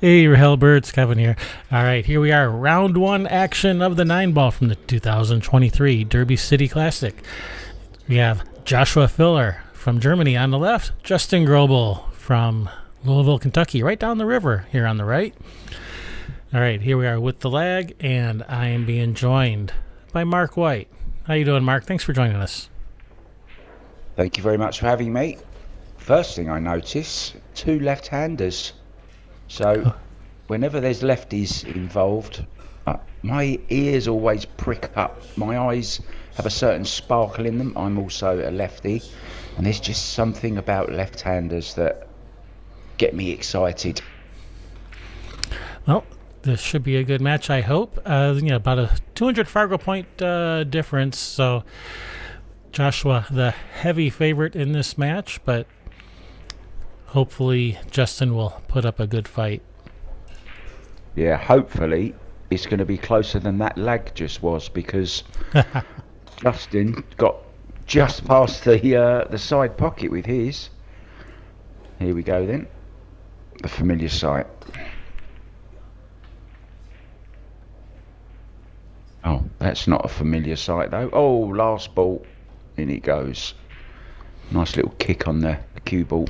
Hey, Hellbirds, Kevin here. All right, here we are, round one action of the 9-ball from the 2023 Derby City Classic. We have Joshua Filler from Germany on the left, Juston Groeble from Louisville, Kentucky, right down the river here on the right. All right, here we are with the lag, and I am being joined by Mark White. How you doing, Mark? Thanks for joining us. Thank you very much for having me. First thing I notice, two left-handers. So whenever there's lefties involved, my ears always prick up. My eyes have a certain sparkle in them. I'm also a lefty, and there's just something about left-handers that get me excited. Well, this should be a good match, I hope. About a 200 Fargo point difference, so Joshua, the heavy favorite in this match, but hopefully Juston will put up a good fight. Yeah, hopefully it's going to be closer than that lag just was, because Justin got just past the side pocket with his. Here we go then. The familiar sight. Oh, that's not a familiar sight though. Oh, last ball. In it goes. Nice little kick on the cue ball.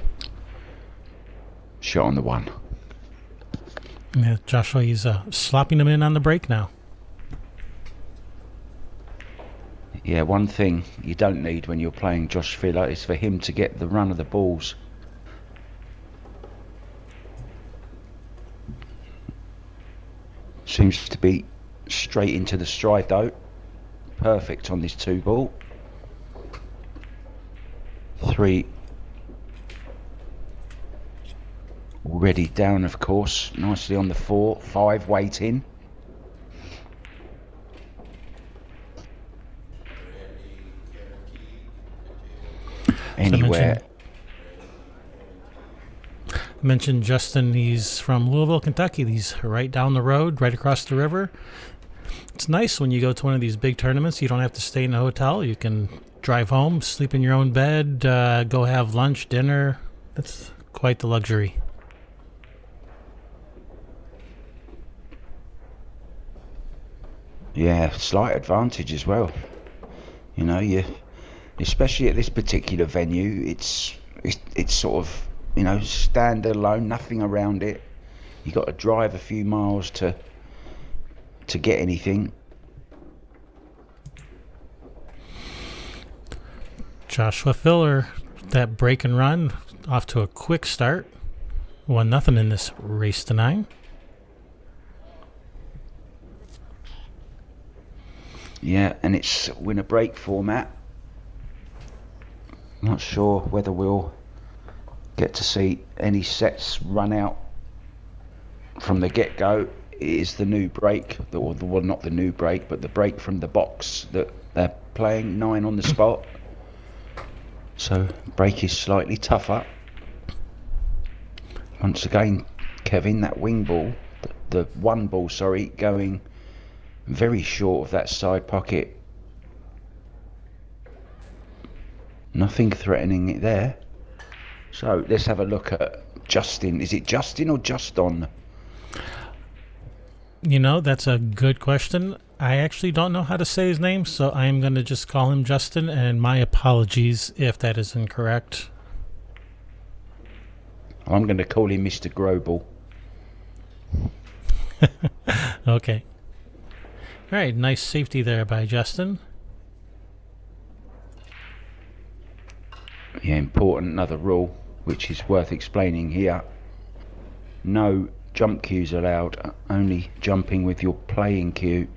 Shot on the one. Yeah, Joshua, he's slopping them in on the break now. Yeah, one thing you don't need when you're playing Josh Filler is for him to get the run of the balls. Seems to be straight into the stride though. Perfect on this 2-ball. 3. Already down, of course. Nicely on the 4. 5 waiting. Anywhere. Mentioned Juston, he's from Louisville, Kentucky. He's right down the road, right across the river. It's nice when you go to one of these big tournaments. You don't have to stay in a hotel. You can drive home, sleep in your own bed, go have lunch, dinner. That's quite the luxury. Yeah, slight advantage as well. You know, especially at this particular venue, it's sort of, stand alone, nothing around it. You got to drive a few miles to get anything. Joshua Filler, that break and run, off to a quick start. 1-0 in this race to 9. Yeah, and it's winner break format. Not sure whether we'll get to see any sets run out from the get-go. It is the new break, well, not the new break, but the break from the box that they're playing, 9 on the spot. So break is slightly tougher. Once again, Kevin, that wing ball, the 1 ball, going very short of that side pocket. Nothing threatening it there. So let's have a look at Justin. Is it Justin or Juston? That's a good question. I actually don't know how to say his name, so I'm going to just call him Juston, and my apologies if that is incorrect. I'm going to call him Mr. Groeble. Okay. All right, nice safety there by Juston. Yeah, important, another rule, which is worth explaining here. No jump cues allowed, only jumping with your playing cue.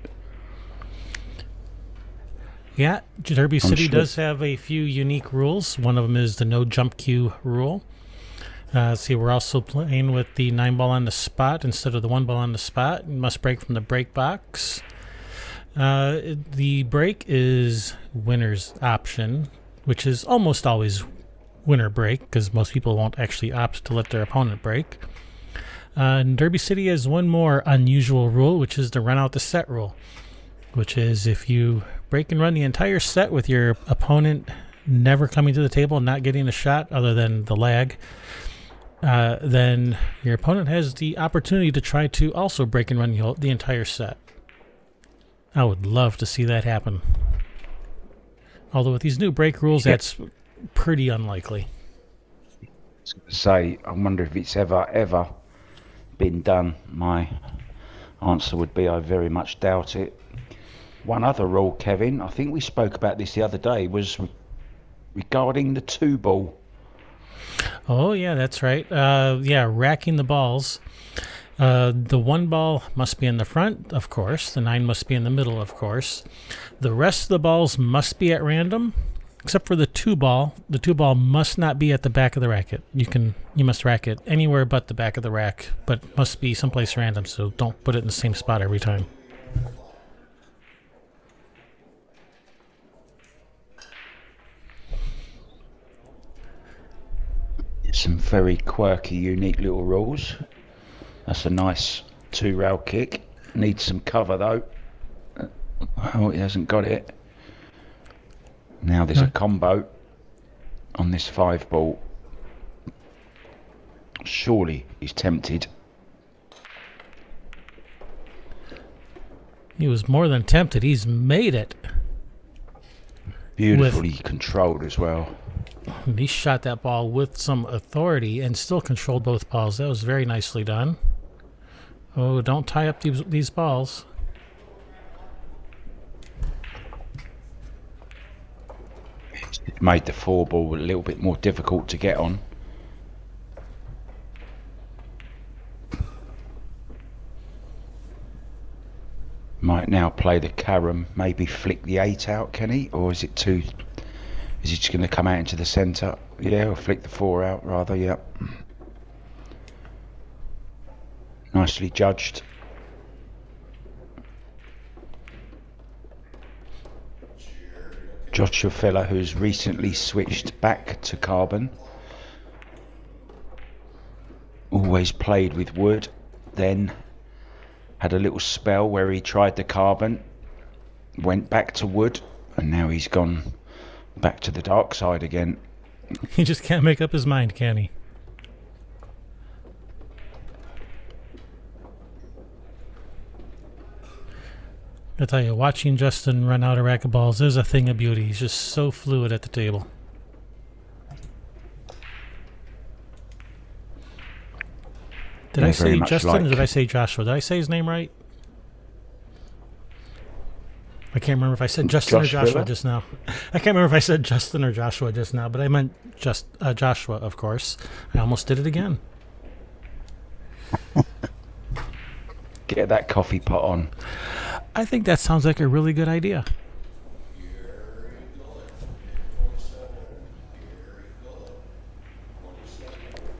Yeah, Derby City does have a few unique rules. One of them is the no jump cue rule. See, we're also playing with the 9-ball on the spot instead of the 1-ball on the spot. You must break from the break box. The break is winner's option, which is almost always winner break, because most people won't actually opt to let their opponent break. And Derby City has one more unusual rule, which is the run out the set rule, which is if you break and run the entire set with your opponent never coming to the table and not getting a shot other than the lag, then your opponent has the opportunity to try to also break and run the entire set. I would love to see that happen. Although with these new break rules, that's pretty unlikely. Say, I wonder if it's ever been done. My answer would be I very much doubt it. One other rule, Kevin, I think we spoke about this the other day, was regarding the 2-ball. Oh, yeah, that's right. Racking the balls. The 1 ball must be in the front, of course. The 9 must be in the middle, of course. The rest of the balls must be at random, except for the 2 ball. The 2 ball must not be at the back of the racket. You must rack it anywhere but the back of the rack, but must be someplace random, so don't put it in the same spot every time. Some very quirky, unique little rules. That's a nice 2-rail kick. Needs some cover though. Oh, he hasn't got it. Now there's a combo on this 5-ball. Surely he's tempted. He was more than tempted. He's made it. Beautifully controlled as well. He shot that ball with some authority and still controlled both balls. That was very nicely done. Oh, don't tie up these balls. It made the 4-ball a little bit more difficult to get on. Might now play the carom, maybe flick the 8 out, can he? Or is it too... Is he just going to come out into the centre? Yeah, or flick the 4 out rather, yeah. Nicely judged. Joshua Filler, who's recently switched back to carbon. Always played with wood, then had a little spell where he tried the carbon, went back to wood, and now he's gone back to the dark side again. He just can't make up his mind, can he? I tell you, watching Juston run out of racquetballs is a thing of beauty. He's just so fluid at the table. Did I say Juston or did I say Joshua? Did I say his name right? I can't remember if I said Juston or Joshua just now. I can't remember if I said Juston or Joshua just now, but I meant Joshua, of course. I almost did it again. Get that coffee pot on. I think that sounds like a really good idea.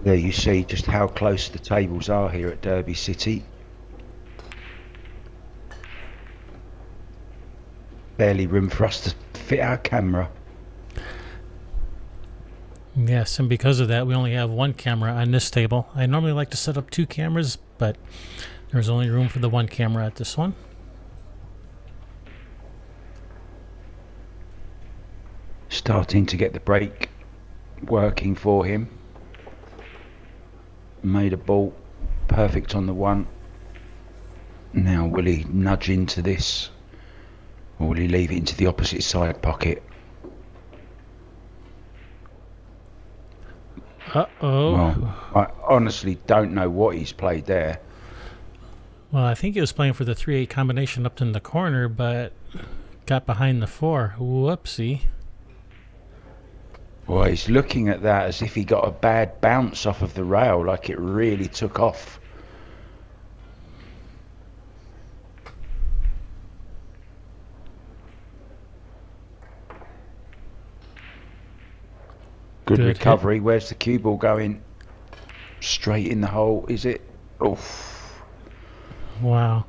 There you see just how close the tables are here at Derby City. Barely room for us to fit our camera. Yes, and because of that, we only have 1 camera on this table. I normally like to set up 2 cameras, but there's only room for the 1 camera at this one. Starting to get the break working for him. Made a ball perfect on the 1. Now will he nudge into this, or will he leave it into the opposite side pocket? Uh-oh. Well, I honestly don't know what he's played there. Well, I think he was playing for the 3-8 combination up in the corner, but got behind the 4. Whoopsie. Well, he's looking at that as if he got a bad bounce off of the rail, like it really took off. Good recovery. Hit. Where's the cue ball going? Straight in the hole, is it? Oof. Wow.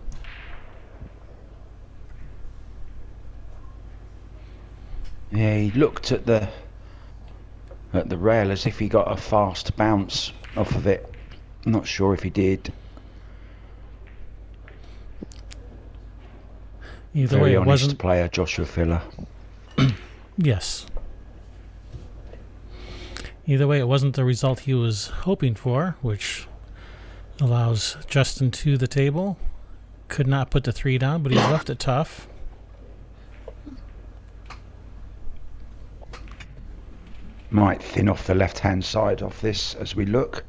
Yeah, he looked at the rail as if he got a fast bounce off of it. I'm not sure if he did. Either Very way, it honest wasn't... player, Joshua Filler. Yes. Either way, it wasn't the result he was hoping for, which allows Juston to the table. Could not put the 3 down, but he's left it tough. Might thin off the left-hand side of this as we look.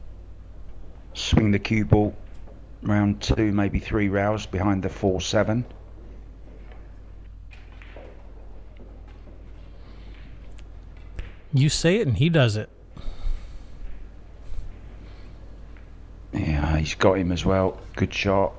Swing the cue ball round 2, maybe 3 rails behind the 4-7. You say it and he does it. Yeah, he's got him as well. Good shot.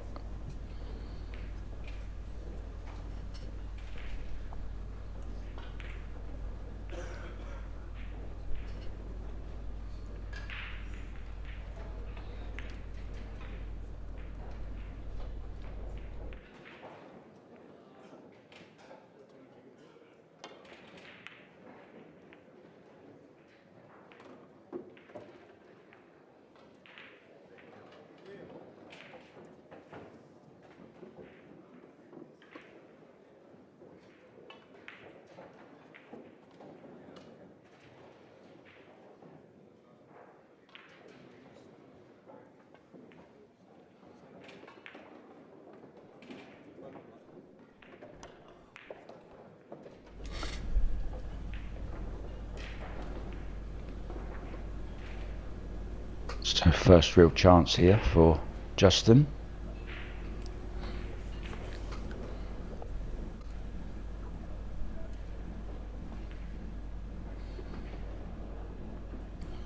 So first real chance here for Juston.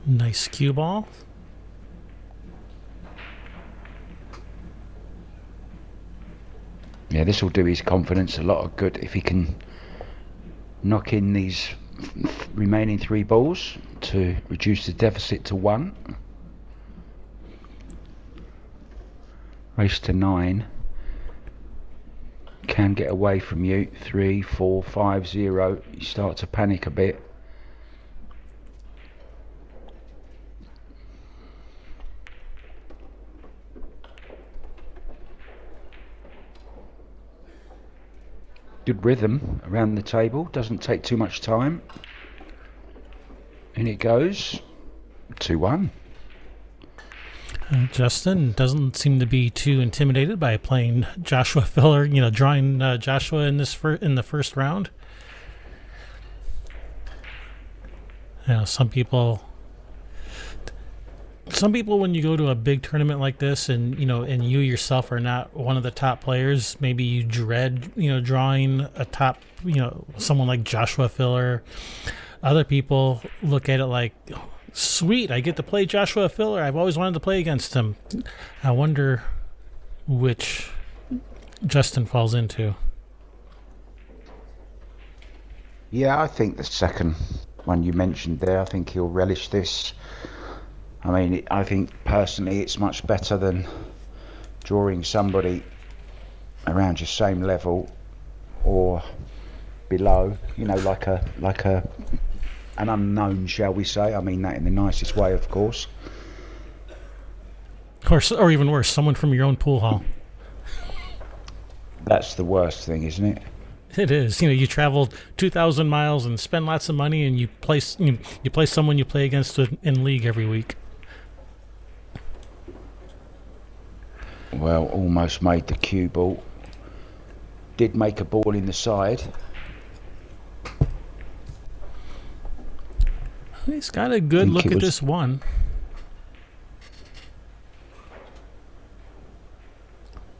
Nice cue ball. Yeah, this will do his confidence a lot of good if he can knock in these remaining 3 balls to reduce the deficit to 1. Race to 9. Can get away from you. 3, 4, 5, 0. You start to panic a bit. Good rhythm around the table. Doesn't take too much time. In it goes. 2-1. Juston doesn't seem to be too intimidated by playing Joshua Filler, drawing Joshua in the first round. Some people when you go to a big tournament like this and you yourself are not one of the top players, maybe you dread drawing a top, someone like Joshua Filler. Other people look at it like, sweet, I get to play Joshua Filler. I've always wanted to play against him. I wonder which Juston falls into. Yeah, I think the second one you mentioned there, I think he'll relish this. I mean, I think personally it's much better than drawing somebody around your same level or below, like an unknown, shall we say. I mean that in the nicest way, of course. Or even worse, someone from your own pool hall. That's the worst thing, isn't it? It is. You travel 2,000 miles and spend lots of money, and you play someone you play against in league every week. Well, almost made the cue ball. Did make a ball in the side. He's got a good look at this one.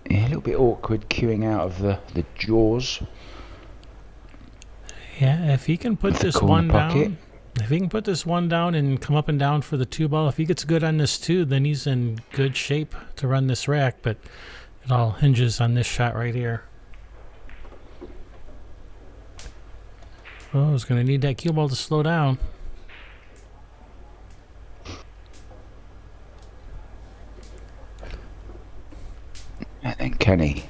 Yeah, a little bit awkward queuing out of the jaws. Yeah, if he can put this one down, and come up and down for the 2 ball, if he gets good on this 2, then he's in good shape to run this rack. But it all hinges on this shot right here. Oh, he's going to need that cue ball to slow down. And then can he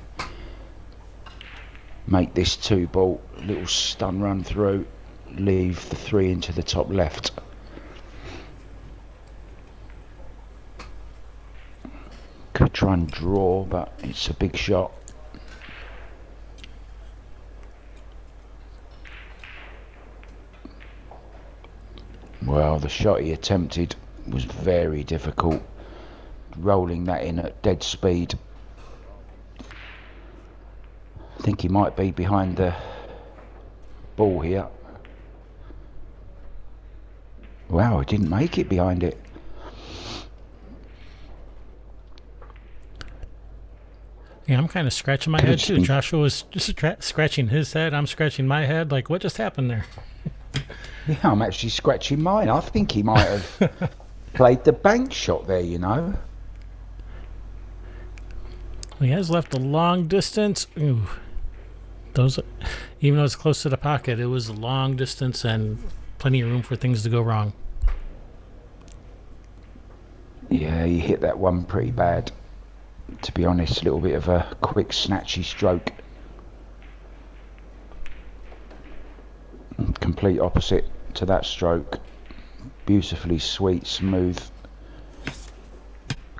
make this 2 ball, little stun run through, leave the 3 into the top left. Could try and draw, but it's a big shot. Well, the shot he attempted was very difficult, rolling that in at dead speed. I think he might be behind the ball here. Wow, he didn't make it behind it. Yeah, I'm kind of scratching my head too. Joshua was just scratching his head. I'm scratching my head. Like, what just happened there? Yeah, I'm actually scratching mine. I think he might have played the bank shot there, you know. He has left a long distance. Ooh, those, even though it's close to the pocket, it was a long distance and plenty of room for things to go wrong. Yeah, he hit that one pretty bad. To be honest, a little bit of a quick, snatchy stroke. Complete opposite to that stroke. Beautifully sweet, smooth,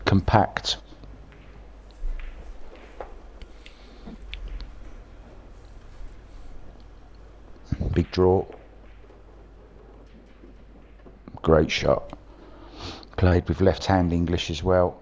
compact. Big draw. Great shot. Played with left-hand English as well.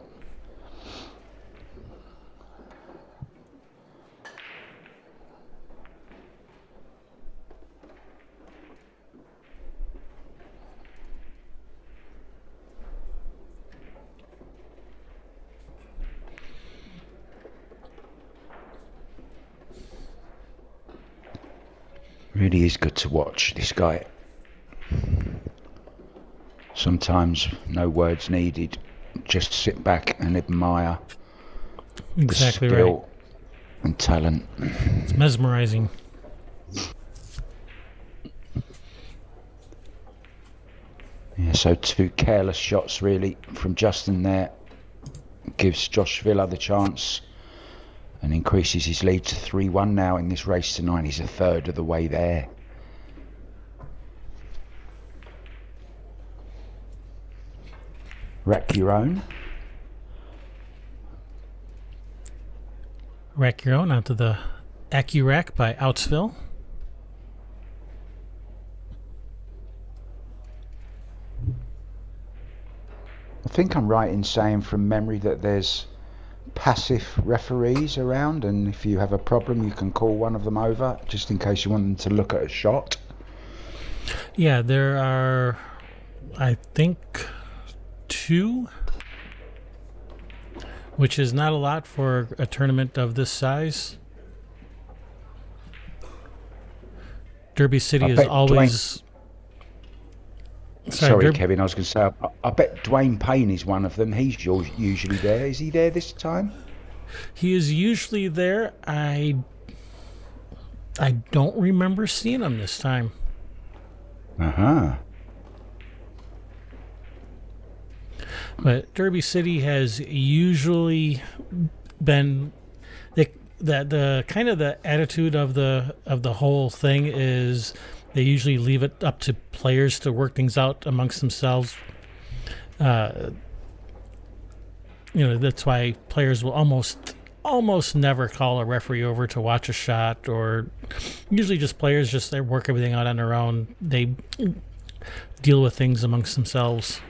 Really is good to watch this guy. Sometimes no words needed, just sit back and admire Exactly the skill right. and talent. It's mesmerizing. Yeah, so 2 careless shots really from Juston there. Gives Josh Villa the chance and increases his lead to 3-1 now in this race tonight. He's a third of the way there. Rack your own. Rack your own onto the AccuRack by Outsville. I think I'm right in saying from memory that there's passive referees around, and if you have a problem you can call one of them over just in case you want them to look at a shot. Yeah, there are, I think, 2, which is not a lot for a tournament of this size. Derby City is always... Sorry, Kevin, I was going to say, I bet Dwayne Payne is one of them. He's usually there. Is he there this time? He is usually there. I don't remember seeing him this time. Uh-huh. But Derby City has usually been the kind of the attitude of the whole thing is they usually leave it up to players to work things out amongst themselves. That's why players will almost never call a referee over to watch a shot, or usually just players they work everything out on their own. They deal with things amongst themselves.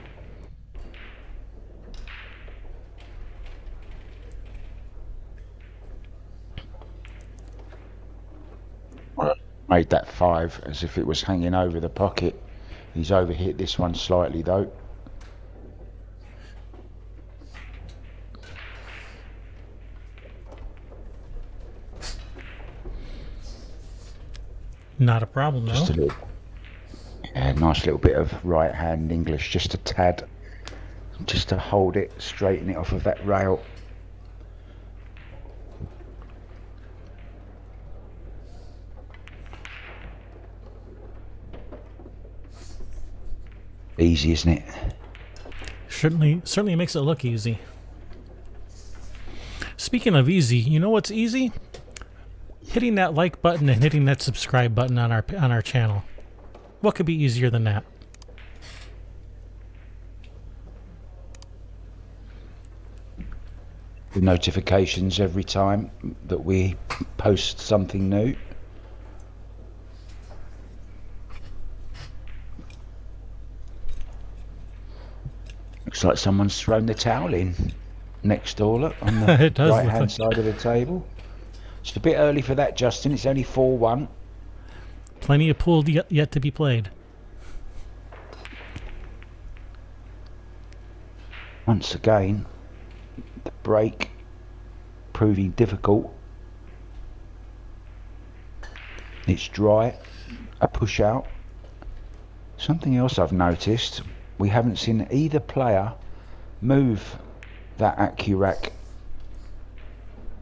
Made that 5 as if it was hanging over the pocket. He's overhit this one slightly though. Not a problem, Just a little, nice little bit of right hand English, just a tad, just to hold it, straighten it off of that rail. Easy, isn't it? Certainly makes it look easy. Speaking of easy, you know what's easy? Hitting that like button and hitting that subscribe button on our channel. What could be easier than that? The notifications every time that we post something new. Looks like someone's thrown the towel in next door, look, on the It does look right-hand like- side of the table. It's a bit early for that, Justin. It's only 4-1. Plenty of pool yet to be played. Once again, the break proving difficult. It's dry, a push out. Something else I've noticed, we haven't seen either player move that AccuRack.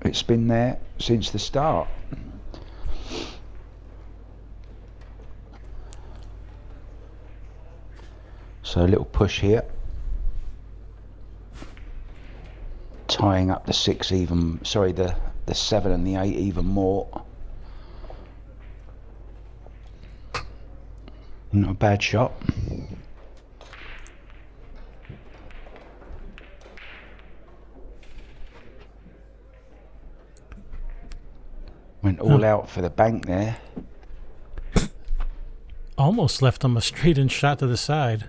It's been there since the start. So a little push here. Tying up the 6 even, sorry, the 7 and the 8 even more. Not a bad shot. Went all out for the bank there. Almost left him a straight-in shot to the side.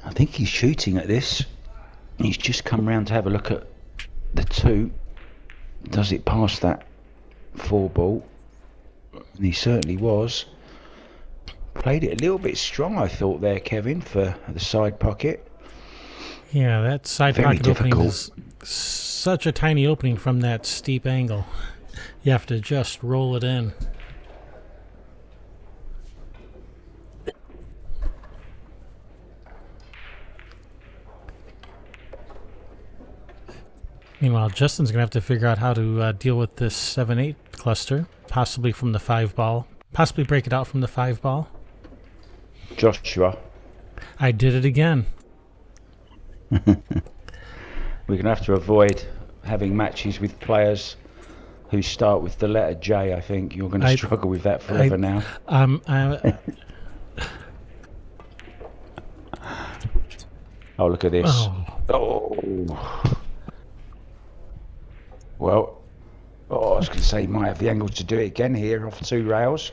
I think he's shooting at this. He's just come round to have a look at the 2. Does it past that 4 ball? And he certainly was. Played it a little bit strong, I thought, there, Kevin, for the side pocket. Yeah, that side Very pocket opening difficult. is such a tiny opening from that steep angle. You have to just roll it in. Meanwhile, Justin's going to have to figure out how to deal with this 7-8 cluster, possibly from the 5 ball. Possibly break it out from the 5 ball. Joshua, I did it again. we're going to have to avoid having matches with players who start with the letter J, I think. You're going to struggle with that forever now. Oh, look at this. Oh. Well, I was going to say he might have the angle to do it again here off 2 rails.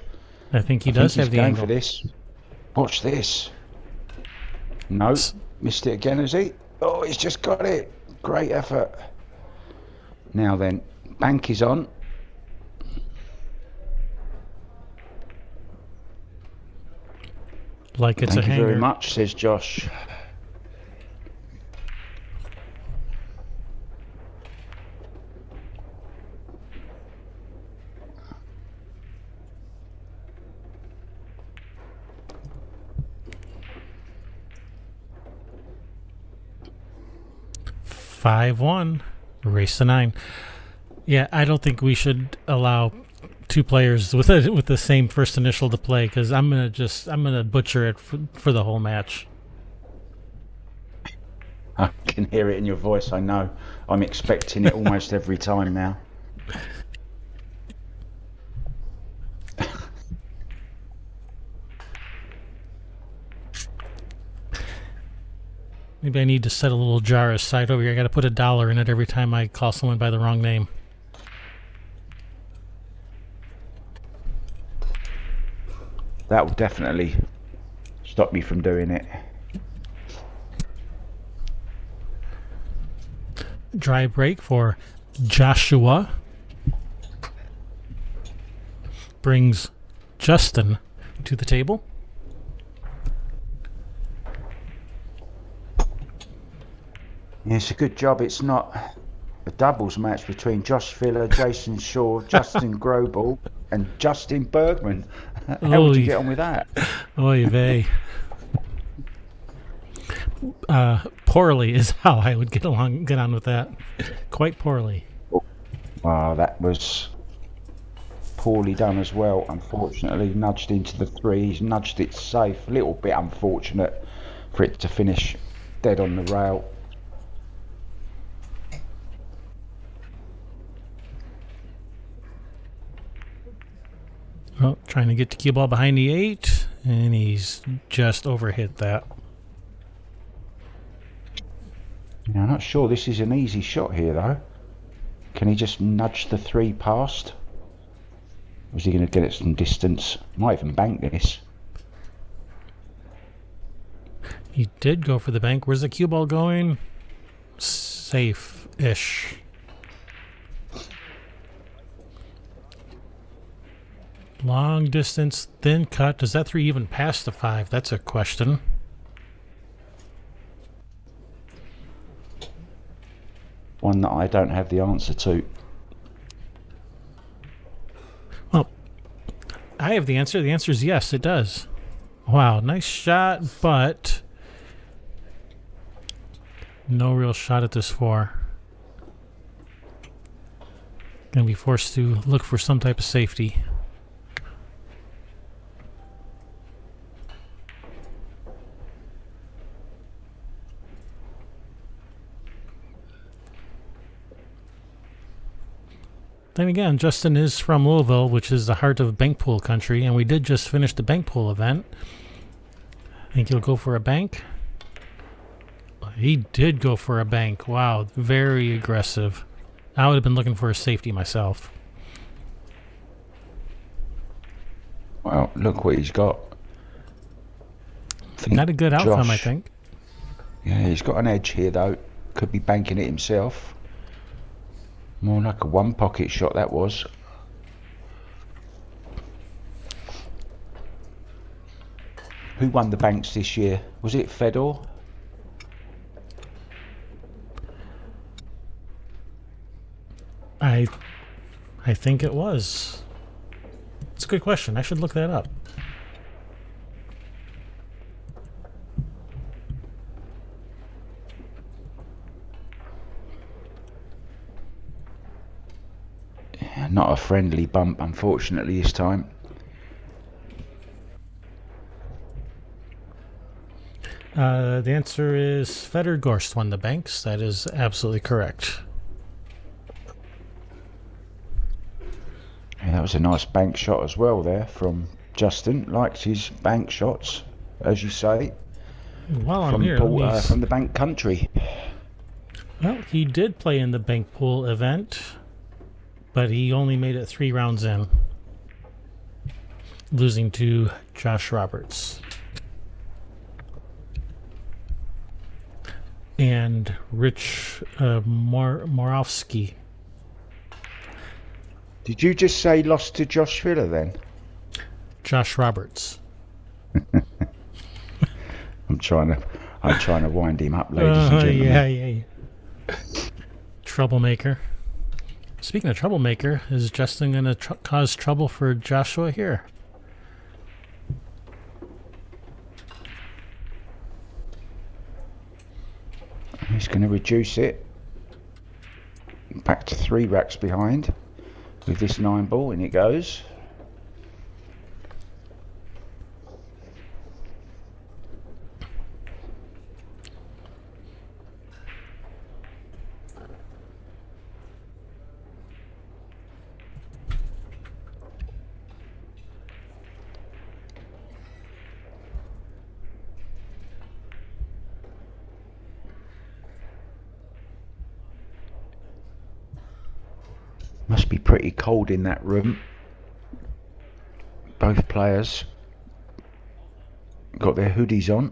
I think he does have the going angle. for this. Watch this. No, missed it again, has he? Oh, he's just got it. Great effort. Now then, bank is on. Like it's Thank a you hanger. very much, says Josh. Five 1, race to 9. Yeah, I don't think we should allow 2 players with the same first initial to play, because I'm gonna butcher it for the whole match. I can hear it in your voice. I know. I'm expecting it almost every time now. Maybe I need to set a little jar aside over here. I got to put $1 in it every time I call someone by the wrong name. That will definitely stop me from doing it. Dry break for Joshua. Brings Juston to the table. Yeah, it's a good job it's not a doubles match between Josh Filler, Jason Shaw, Justin Groeble and Justin Bergman. How would you get on with that? Oy vey. Poorly is how I would get on with that. Quite poorly. Wow, that was poorly done as well. Unfortunately, nudged into the 3. He's nudged it safe. A little bit unfortunate for it to finish dead on the rail. Well, trying to get the cue ball behind the 8, and he's just overhit that. Yeah, I'm not sure this is an easy shot here, though. Can he just nudge the 3 past? Or is he going to get it some distance? Might even bank this. He did go for the bank. Where's the cue ball going? Safe-ish. Long distance, thin cut. Does that 3 even pass the 5? That's a question. One that I don't have the answer to. Well, I have the answer. The answer is yes, it does. Wow, nice shot, but no real shot at this 4. Gonna be forced to look for some type of safety. Then again, Justin is from Louisville, which is the heart of bank pool country, and we did just finish the bank pool event. I think he'll go for a bank. He did go for a bank. Wow, very aggressive. I would have been looking for a safety myself. Well, look what he's got. Not a good outcome, I think. Yeah, he's got an edge here, though. Could be banking it himself. More like a 1 pocket shot, that was. Who won the banks this year? Was it Fedor? I think it was. It's a good question. I should look that up. Yeah, not a friendly bump, unfortunately, this time. The answer is Fedor Gorst won the banks. That is absolutely correct. Yeah, that was a nice bank shot as well there from Juston. Likes his bank shots, as you say. While I'm from here, from the bank country. Well, he did play in the bank pool event, but he only made it 3 rounds in, losing to Josh Roberts. And Rich Moravsky. Did you just say lost to Josh Filler then? Josh Roberts. I'm trying to wind him up, ladies and gentlemen. Yeah. Troublemaker. Speaking of troublemaker, is Justin going to cause trouble for Joshua here? He's going to reduce it back to 3 racks behind with this 9 ball, and it goes. Must be pretty cold in that room. Both players got their hoodies on.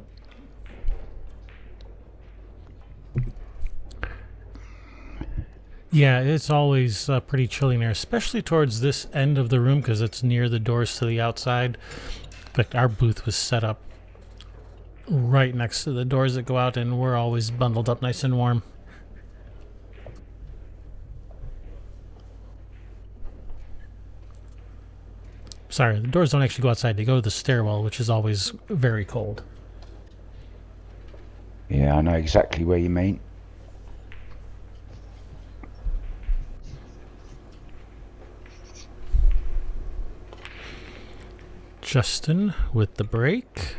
Yeah, it's always pretty chilly in there, especially towards this end of the room because it's near the doors to the outside. In fact, our booth was set up right next to the doors that go out, and we're always bundled up nice and warm. Sorry, the doors don't actually go outside. They go to the stairwell, which is always very cold. Yeah, I know exactly where you mean. Justin with the break.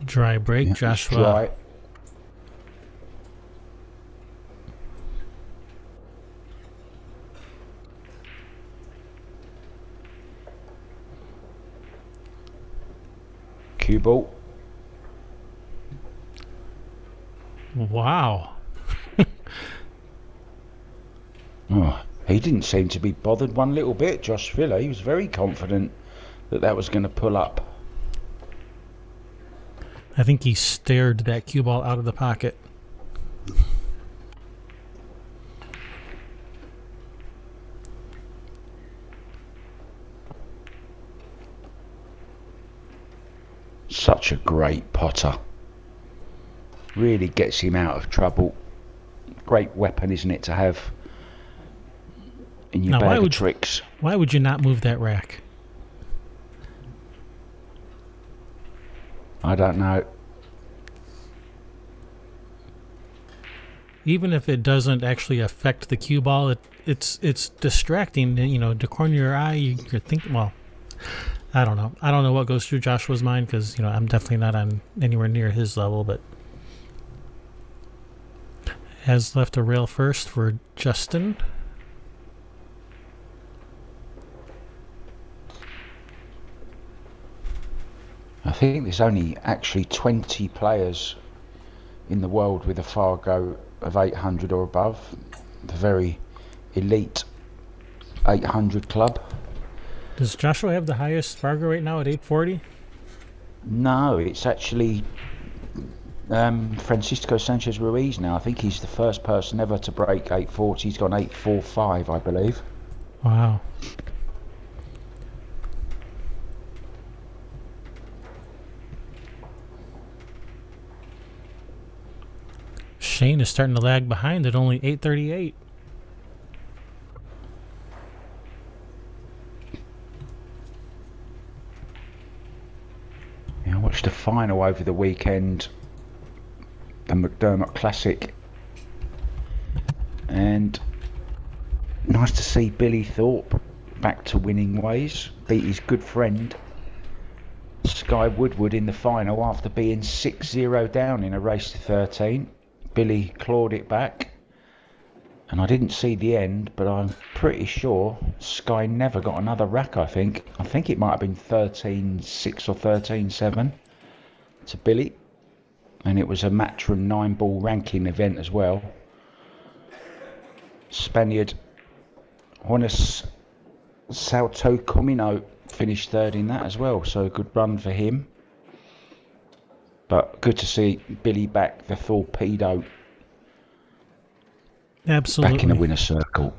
Dry break, Yeah, Joshua. dry. Cue ball. Wow. Oh, he didn't seem to be bothered one little bit, Josh Villa. He was very confident that was going to pull up. I think he stared that cue ball out of the pocket. Such a great potter. Really gets him out of trouble. Great weapon, isn't it, to have in your bag of tricks. Why would you not move that rack? I don't know. Even if it doesn't actually affect the cue ball, it's distracting. You know, to corner your eye, you're thinking. Well, I don't know. I don't know what goes through Joshua's mind because I'm definitely not on anywhere near his level. But has left a rail first for Juston. I think there's only actually 20 players in the world with a Fargo of 800 or above. The very elite 800 club. Does Joshua have the highest Fargo right now at 840? No, it's actually Francisco Sanchez Ruiz now. I think he's the first person ever to break 840. He's gone 845, I believe. Wow. Shane is starting to lag behind at only 838. Yeah, I watched the final over the weekend, the McDermott Classic, and nice to see Billy Thorpe back to winning ways. Beat his good friend Sky Woodward in the final after being 6-0 down in a race to 13. Billy clawed it back, and I didn't see the end, but I'm pretty sure Sky never got another rack. I think it might have been 13-6 or 13-7 to Billy, and it was a Matchroom 9-ball ranking event as well. Spaniard Jonas Salto Comino finished third in that as well, so a good run for him. But good to see Billy back, the torpedo. Absolutely. Back in the winner's circle.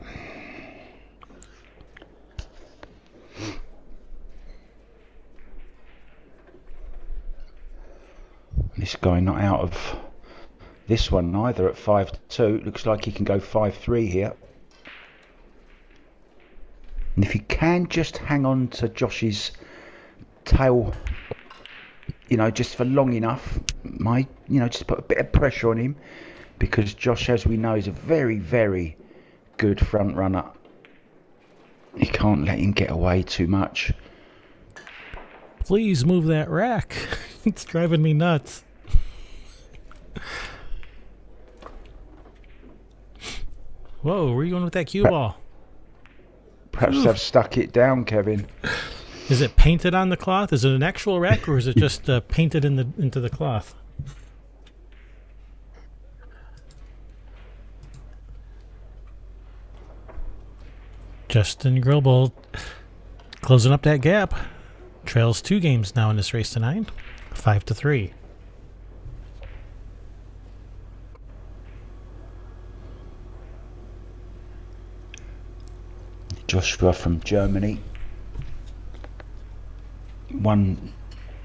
This guy not out of this one either at 5-2. Looks like he can go 5-3 here. And if you can just hang on to Josh's tail, just for long enough, just put a bit of pressure on him, because Josh, as we know, is a very, very good front runner. You can't let him get away too much. Please move that rack. It's driving me nuts. Whoa, where are you going with that cue ball? Perhaps they've stuck it down, Kevin. Is it painted on the cloth? Is it an actual rack, or is it just painted into the cloth? Juston Groeble closing up that gap. Trails 2 games now in this race to 9, 5-3. Joshua from Germany won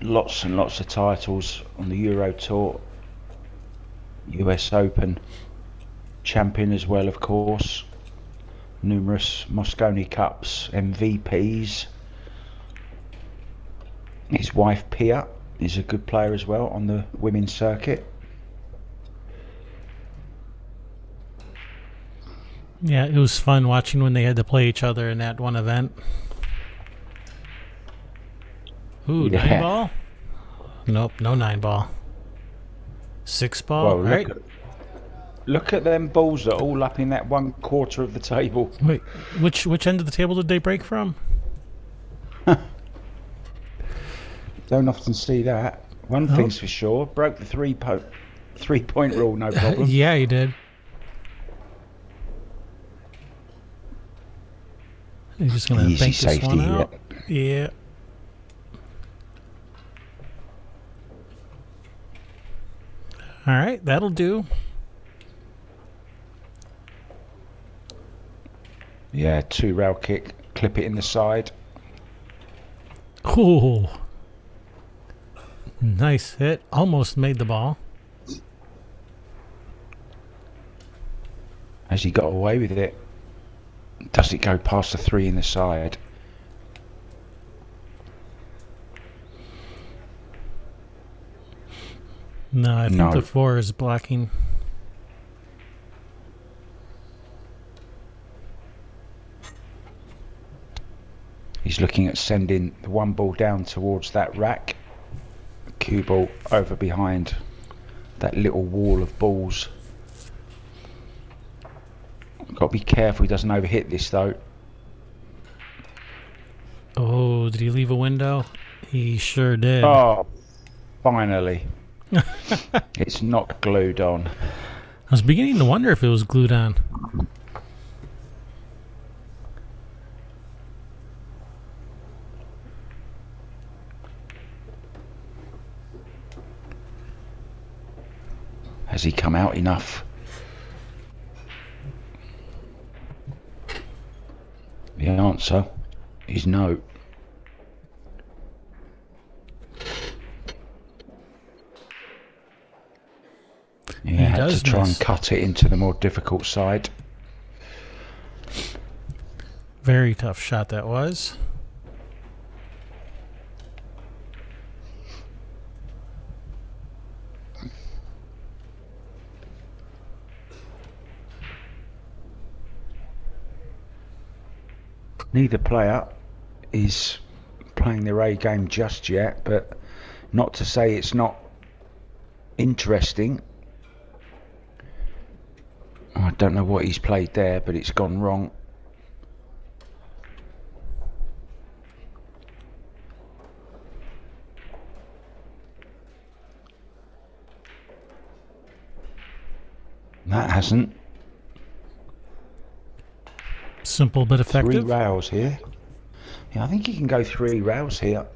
lots and lots of titles on the Euro Tour, US Open champion as well, of course. Numerous Mosconi Cups, MVPs. His wife Pia is a good player as well on the women's circuit. Yeah, it was fun watching when they had to play each other in that one event. Ooh, yeah. 9 ball? Nope, no 9 ball. 6 ball, well, right? Look at them balls that are all up in that 1/4 of the table. Wait, which end of the table did they break from? Don't often see that. One thing's for sure, broke the 3-point rule, no problem. Yeah, he did. He's just going to Easy bank this safety one here. out. Yeah. All right, that'll do. Yeah, 2-rail kick. Clip it in the side. Ooh. Nice hit. Almost made the ball. Has he got away with it? Does it go past the 3 in the side? No, I think No. the 4 is blocking. He's looking at sending the 1 ball down towards that rack. Cue ball over behind that little wall of balls. Got to be careful he doesn't overhit this though. Oh, did he leave a window? He sure did. Oh, finally. It's not glued on. I was beginning to wonder if it was glued on. Has he come out enough? The answer is no. He Yeah, had does to try miss. and cut it into the more difficult side. Very tough shot that was. Neither player is playing their A game just yet, but not to say it's not interesting. I don't know what he's played there, but it's gone wrong. That hasn't. Simple but 3 effective. rails here. Yeah, I think he can go 3 rails here.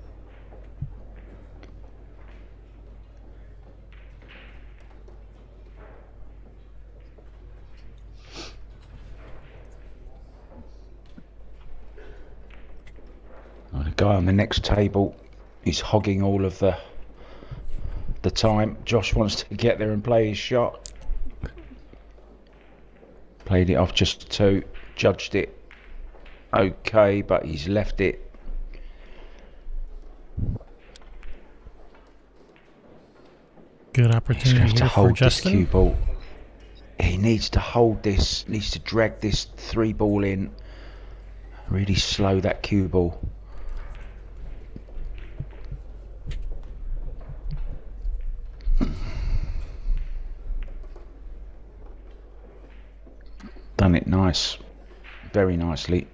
Oh, the guy on the next table is hogging all of the time. Josh wants to get there and play his shot. Played it off just 2, judged it okay, but he's left it. Good He's opportunity going to have to here for hold this cue Justin. ball. He needs to hold this, needs to drag this 3 ball in. Really slow that cue ball. Done it nice. Very nicely.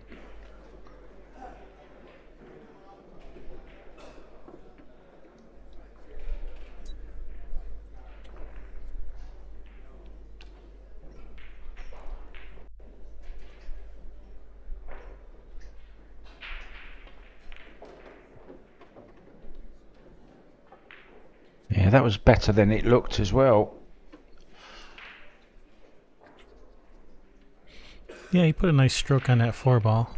Yeah, that was better than it looked as well. Yeah, he put a nice stroke on that 4 ball.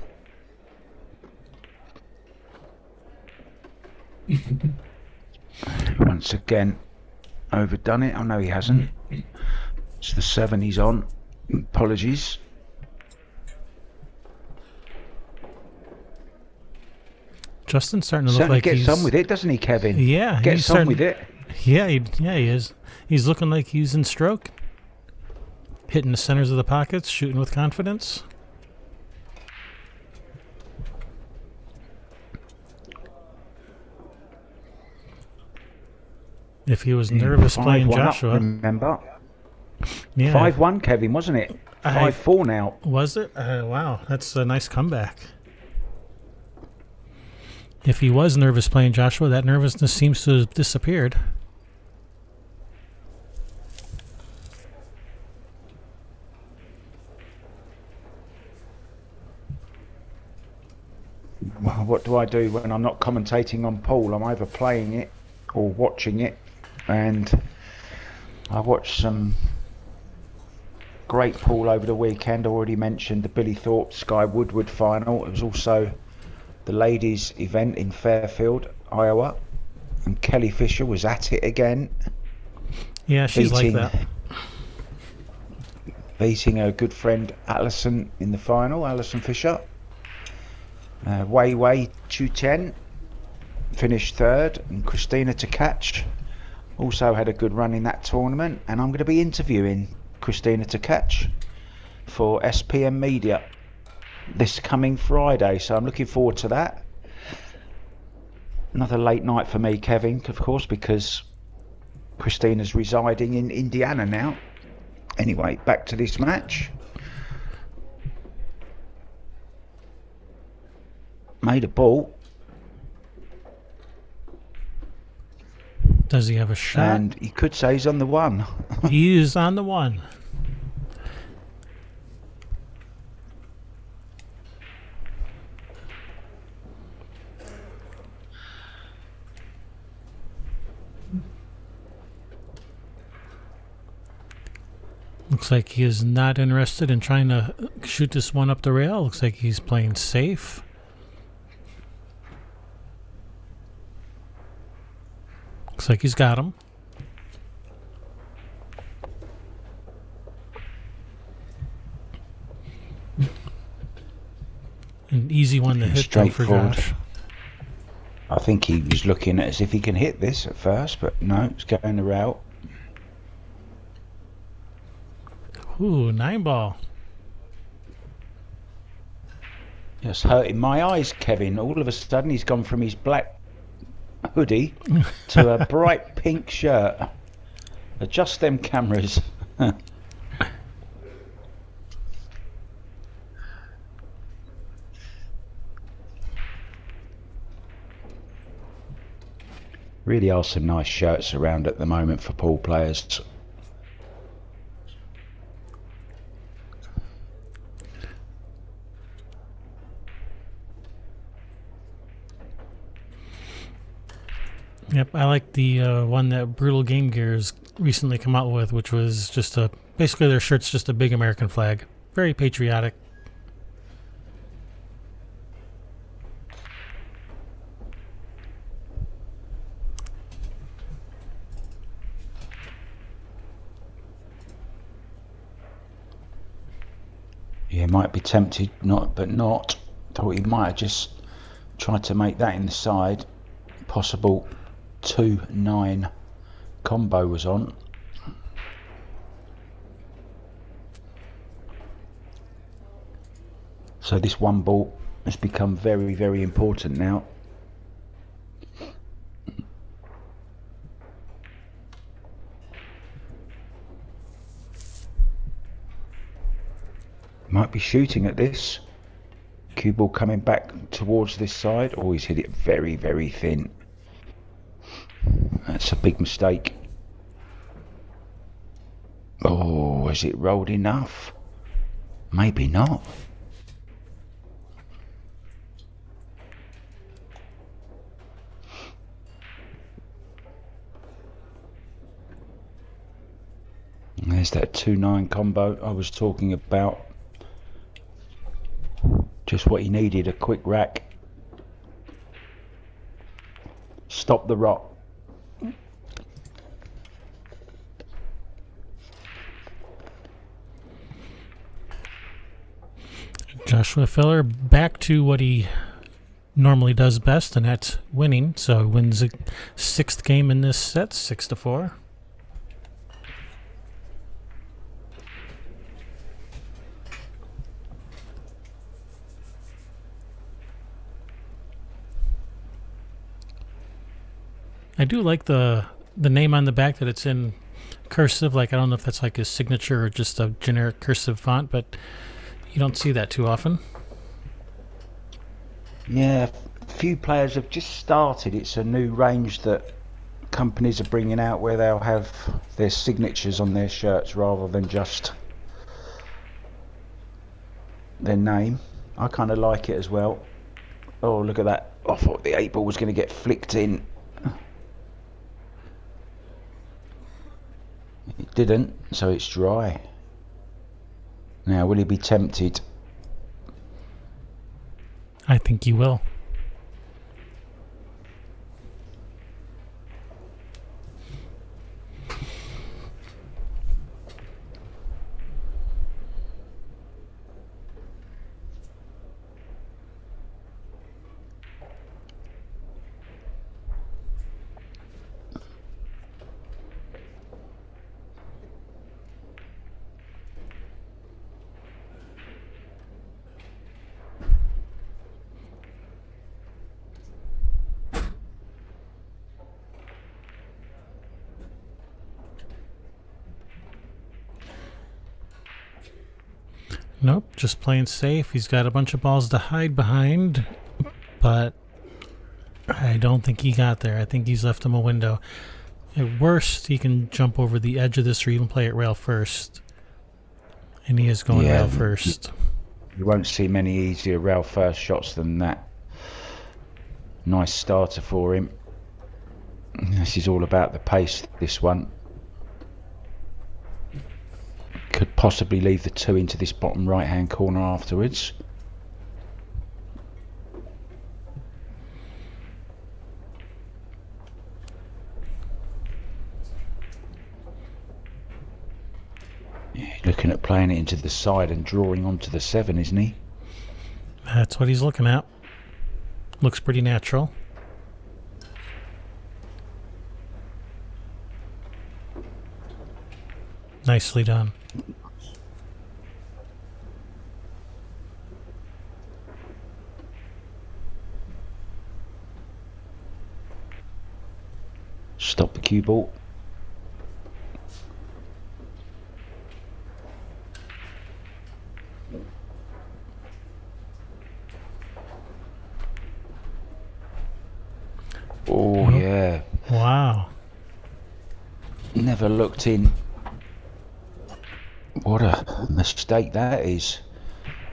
Once again, overdone it. Oh no, he hasn't. It's the 7 he's on. Apologies. Justin's starting to look Certainly like gets he's... on with it, doesn't he, Kevin? Yeah, Gets he's on starting... with it. Yeah, he is. He's looking like he's in stroke. Hitting the centers of the pockets, shooting with confidence. If he was nervous playing 5-1 up, Joshua. remember? Yeah. 5-1, Kevin, wasn't it? 5-4 now. Was it? Wow, that's a nice comeback. If he was nervous playing Joshua, that nervousness seems to have disappeared. what do I do when I'm not commentating on pool? I'm either playing it or watching it, and I watched some great pool over the weekend. I already mentioned the Billy Thorpe Sky Woodward final. It was also the ladies' event in Fairfield, Iowa, and Kelly Fisher was at it again. Yeah, she's like that. Beating her good friend Alison in the final, Alison Fisher. Wei Chu-Chen finished third, and Christina Tkach also had a good run in that tournament. And I'm going to be interviewing Christina Tkach for SPM Media this coming Friday, so I'm looking forward to that. Another late night for me, Kevin, of course, because Christina's residing in Indiana now. Anyway, back to this match. Made a ball. Does he have a shot? And he could say he's on the one. He is on the one. Looks like he is not interested in trying to shoot this one up the rail. Looks like he's playing safe. Looks like he's got him. An easy one to hit though for Josh. I think he was looking at as if he can hit this at first, but no, it's going the route. Ooh, 9-ball. It's hurting my eyes, Kevin. All of a sudden he's gone from his black hoodie to a bright pink shirt. Adjust them cameras. Really are some nice shirts around at the moment for pool players. Yep, I like the one that Brutal Game Gear's recently come out with, which was just basically their shirt's just a big American flag. Very patriotic. Yeah, might be tempted, but not. Thought he might have just tried to make that in the side. Possible 2-9 combo was on. So this one ball has become very, very important now. Might be shooting at this. Cue ball coming back towards this side. Oh, he's hit it very, very thin. That's a big mistake. Oh, has it rolled enough? Maybe not. And there's that 2-9 combo I was talking about. Just what he needed, a quick rack. Stop the rot. Joshua Filler back to what he normally does best, and that's winning. So he wins the 6th game in this set, 6-4. I do like the name on the back, that it's in cursive. Like, I don't know if that's like his signature or just a generic cursive font, but you don't see that too often. Yeah, a few players have just started. It's a new range that companies are bringing out where they'll have their signatures on their shirts rather than just their name. I kind of like it as well. Oh, look at that. I thought the 8 ball was going to get flicked in. It didn't, so it's dry. Now, will he be tempted? I think you will. Nope, just playing safe. He's got a bunch of balls to hide behind, but I don't think he got there. I think he's left him a window. At worst, he can jump over the edge of this or even play it rail first. And he is going rail first. You won't see many easier rail first shots than that. Nice starter for him. This is all about the pace, this one. Could possibly leave the 2 into this bottom right hand corner afterwards. Yeah, looking at playing it into the side and drawing onto the 7, isn't he? That's what he's looking at. Looks pretty natural. Nicely done. Stop the cue ball. Oh, yeah. Wow. Never looked in. What a mistake that is.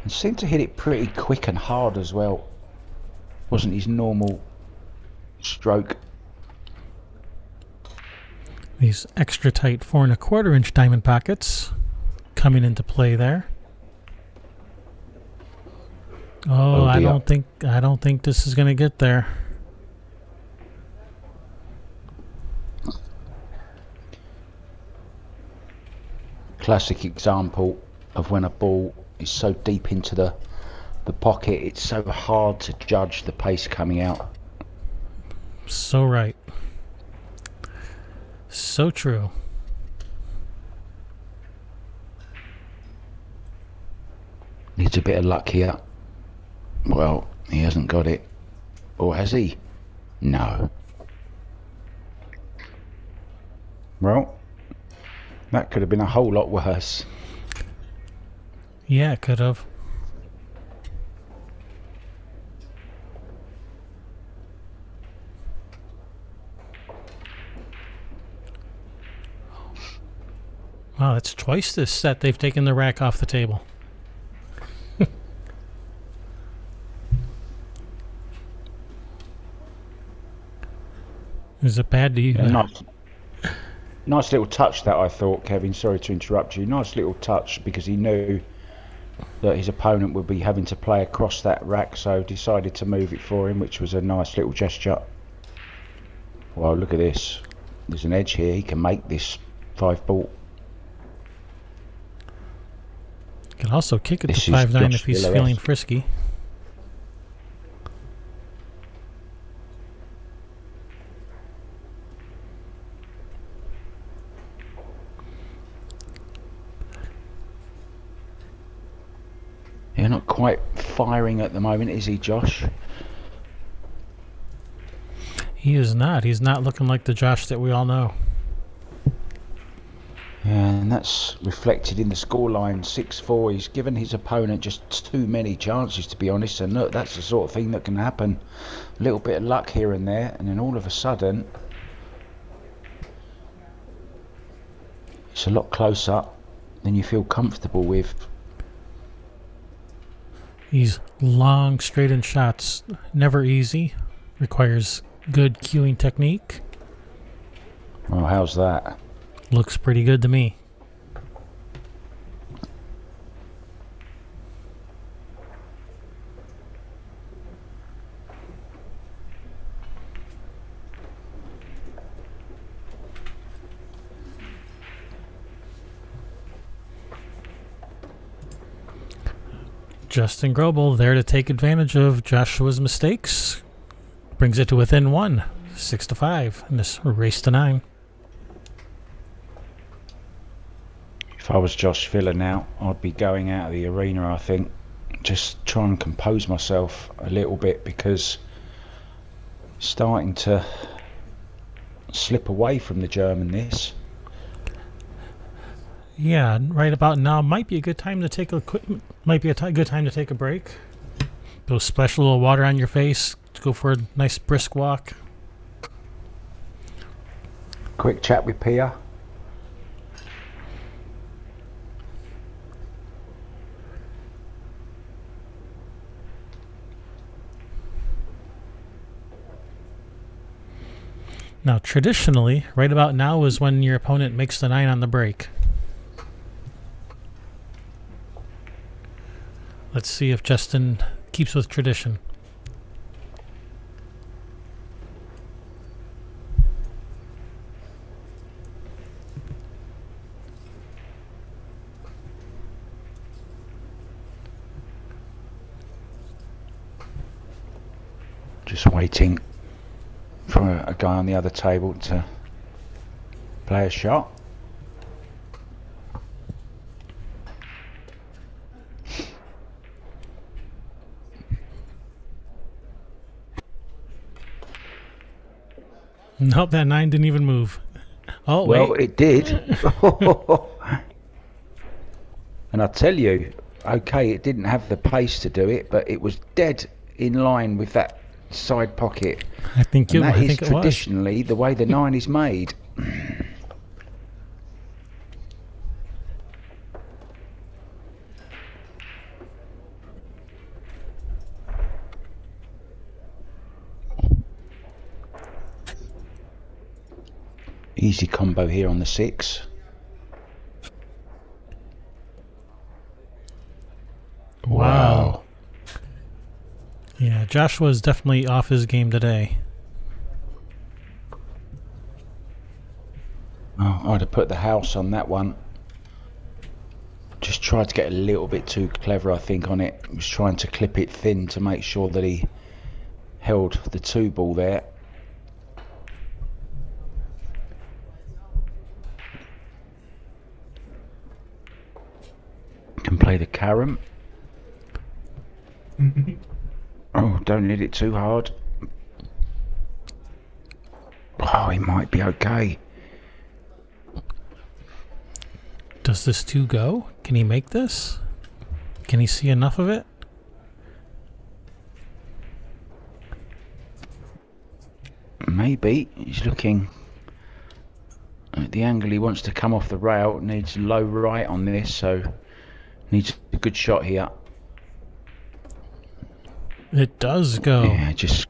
And seemed to hit it pretty quick and hard as well. Wasn't his normal stroke. These extra tight 4 1/4 inch diamond pockets coming into play there. Oh, I don't think this is going to get there. Classic example of when a ball is so deep into the pocket, it's so hard to judge the pace coming out. So right. So true. Needs a bit of luck here. Well, he hasn't got it. Or has he? No. Well, that could have been a whole lot worse. Yeah, it could have. Wow, that's twice this set they've taken the rack off the table. Is it bad to you? Nice little touch that, I thought, Kevin. Sorry to interrupt you. Nice little touch, because he knew that his opponent would be having to play across that rack, so decided to move it for him, which was a nice little gesture. Well, look at this. There's an edge here. He can make this 5 ball. Can also kick it to 5-9 if he's feeling frisky. You're not quite firing at the moment, is he, Josh? He is not. He's not looking like the Josh that we all know. And that's reflected in the scoreline, 6-4. He's given his opponent just too many chances, to be honest. And look, that's the sort of thing that can happen. A little bit of luck here and there, and then all of a sudden, it's a lot closer than you feel comfortable with. These long straight-in shots, never easy. Requires good cueing technique. Well, how's that? Looks pretty good to me. Juston Groeble there to take advantage of Joshua's mistakes. Brings it to within 1, 6-5 in this race to 9. If I was Josh Villa now, I'd be going out of the arena, I think. Just try and compose myself a little bit, because starting to slip away from the German this. Yeah, right about now might be a good time to take a good time to take a break. Go splash a little water on your face. Go for a nice brisk walk. Quick chat with Pia. Now, traditionally, right about now is when your opponent makes the 9 on the break. Let's see if Juston keeps with tradition. Just waiting for a guy on the other table to play a shot. Nope, that 9 didn't even move. Oh, well, wait. it did. And I tell you, okay, it didn't have the pace to do it, but it was dead in line with that side pocket. I think and that I is think it was. traditionally the way the 9 is made. Easy combo here on the 6. Wow. Yeah, Joshua's definitely off his game today. Oh, I'd have put the house on that one. Just tried to get a little bit too clever, I think, on it. Was trying to clip it thin to make sure that he held the 2 ball there. Can play the carom. Oh, don't hit it too hard. Oh, he might be okay. Does this 2 go? Can he make this? Can he see enough of it? Maybe. He's looking at the angle he wants to come off the rail. Needs low right on this, so needs a good shot here. It does go. Yeah, just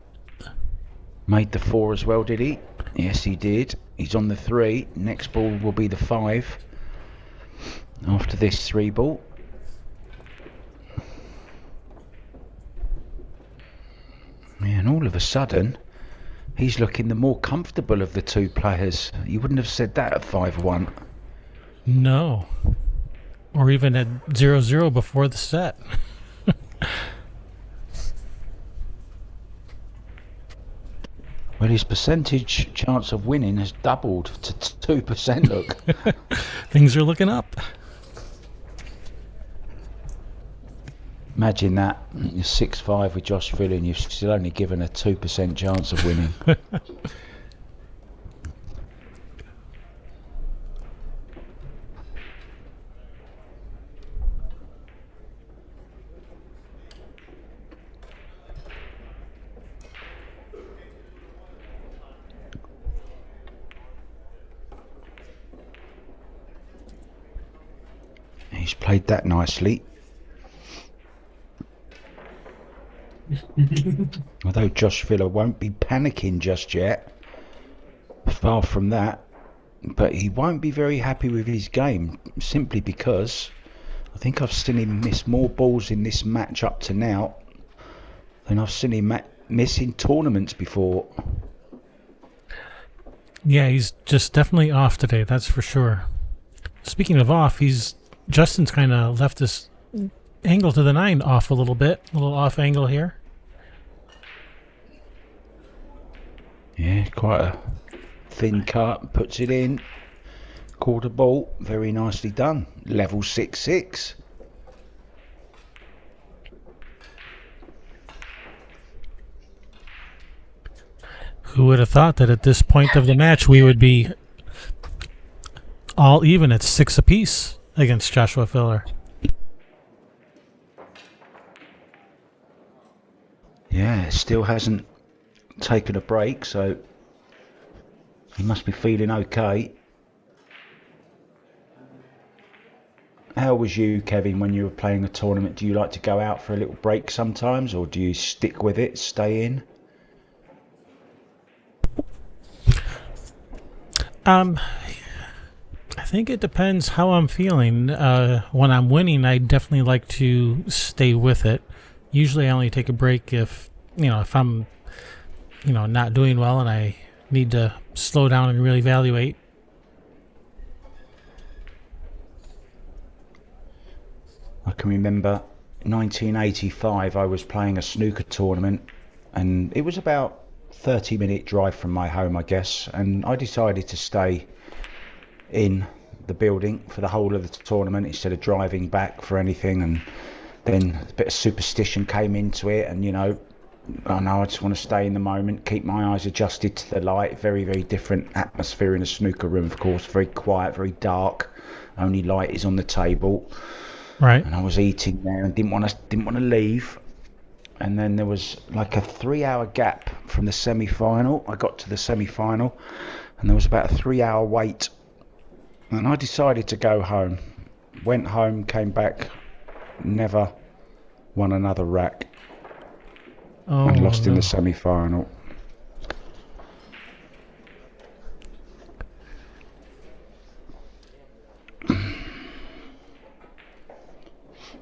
made the 4 as well, did he? Yes, he did. He's on the 3. Next ball will be the 5. After this 3 ball. Yeah, and all of a sudden, he's looking the more comfortable of the 2 players. You wouldn't have said that at 5-1. No. Or even at 0-0 before the set. Well, his percentage chance of winning has doubled to 2%, look. Things are looking up. Imagine that. You're 6-5 with Josh Villa and you're still only given a 2% chance of winning. He's played that nicely. Although Josh Villa won't be panicking just yet, far from that, but he won't be very happy with his game simply because I think I've seen him miss more balls in this match up to now than I've seen him miss in tournaments before. Yeah, he's just definitely off today, that's for sure. Speaking of off, Justin's kind of left this angle to the 9 off a little bit. A little off angle here. Yeah, quite a thin cut, puts it in. Quarter ball, very nicely done. Level 6-6. Who would have thought that at this point of the match we would be all even at 6 apiece against Joshua Filler? Yeah, still hasn't taken a break, so he must be feeling okay. How was you, Kevin, when you were playing a tournament? Do you like to go out for a little break sometimes, or do you stick with it, stay in? I think it depends how I'm feeling. When I'm winning, I definitely like to stay with it. Usually I only take a break if I'm, not doing well and I need to slow down and really evaluate. I can remember 1985, I was playing a snooker tournament, and it was about 30-minute drive from my home, I guess, and I decided to stay in the building for the whole of the tournament instead of driving back for anything. And then a bit of superstition came into it, and I just want to stay in the moment, keep my eyes adjusted to the light. Very, very different atmosphere in a snooker room, of course. Very quiet, very dark. Only light is on the table. Right. And I was eating there and didn't want to leave. And then there was like a 3-hour gap from the semi-final. I got to the semi-final, and there was about a 3-hour wait. And I decided to go home. Went home, came back, never won another rack. And lost in the semi-final.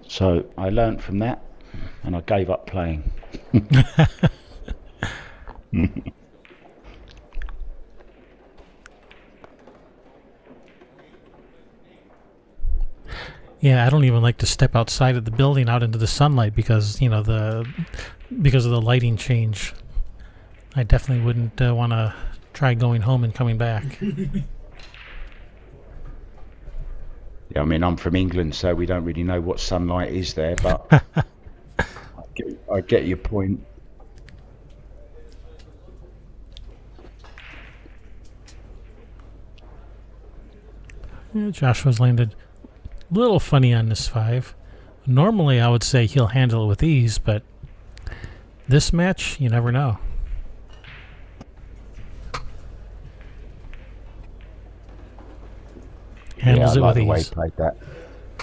So I learnt from that, and I gave up playing. Yeah, I don't even like to step outside of the building out into the sunlight because of the lighting change. I definitely wouldn't want to try going home and coming back. Yeah, I mean, I'm from England, so we don't really know what sunlight is there, but I get your point. Yeah, Joshua's landed a little funny on this 5. Normally, I would say he'll handle it with ease, but this match, you never know. Handles I it like with the way he ease. played that.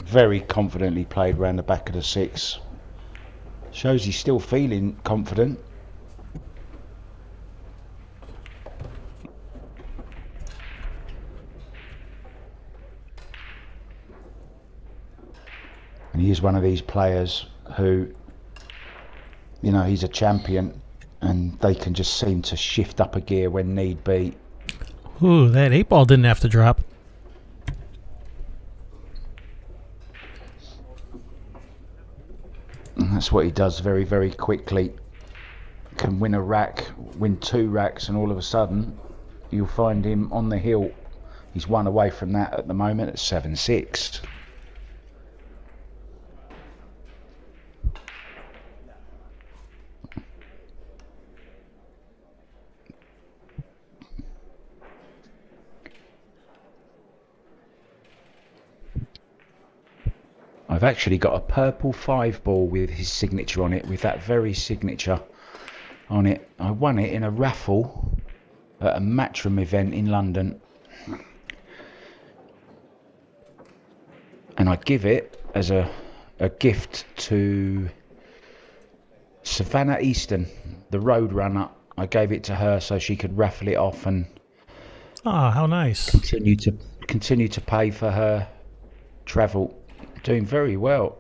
Very confidently played round the back of the 6. Shows he's still feeling confident. And he is one of these players who, he's a champion, and they can just seem to shift up a gear when need be. Ooh, that 8-ball didn't have to drop. And that's what he does very, very quickly. Can win a rack, win 2 racks, and all of a sudden you'll find him on the hill. He's 1 away from that at the moment at 7-6. I've actually got a purple 5-ball with his signature on it, with that very signature on it. I won it in a raffle at a Matchroom event in London. And I give it as a gift to Savannah Easton, the road runner. I gave it to her so she could raffle it off and Oh, how nice. continue to pay for her travel. Doing very well.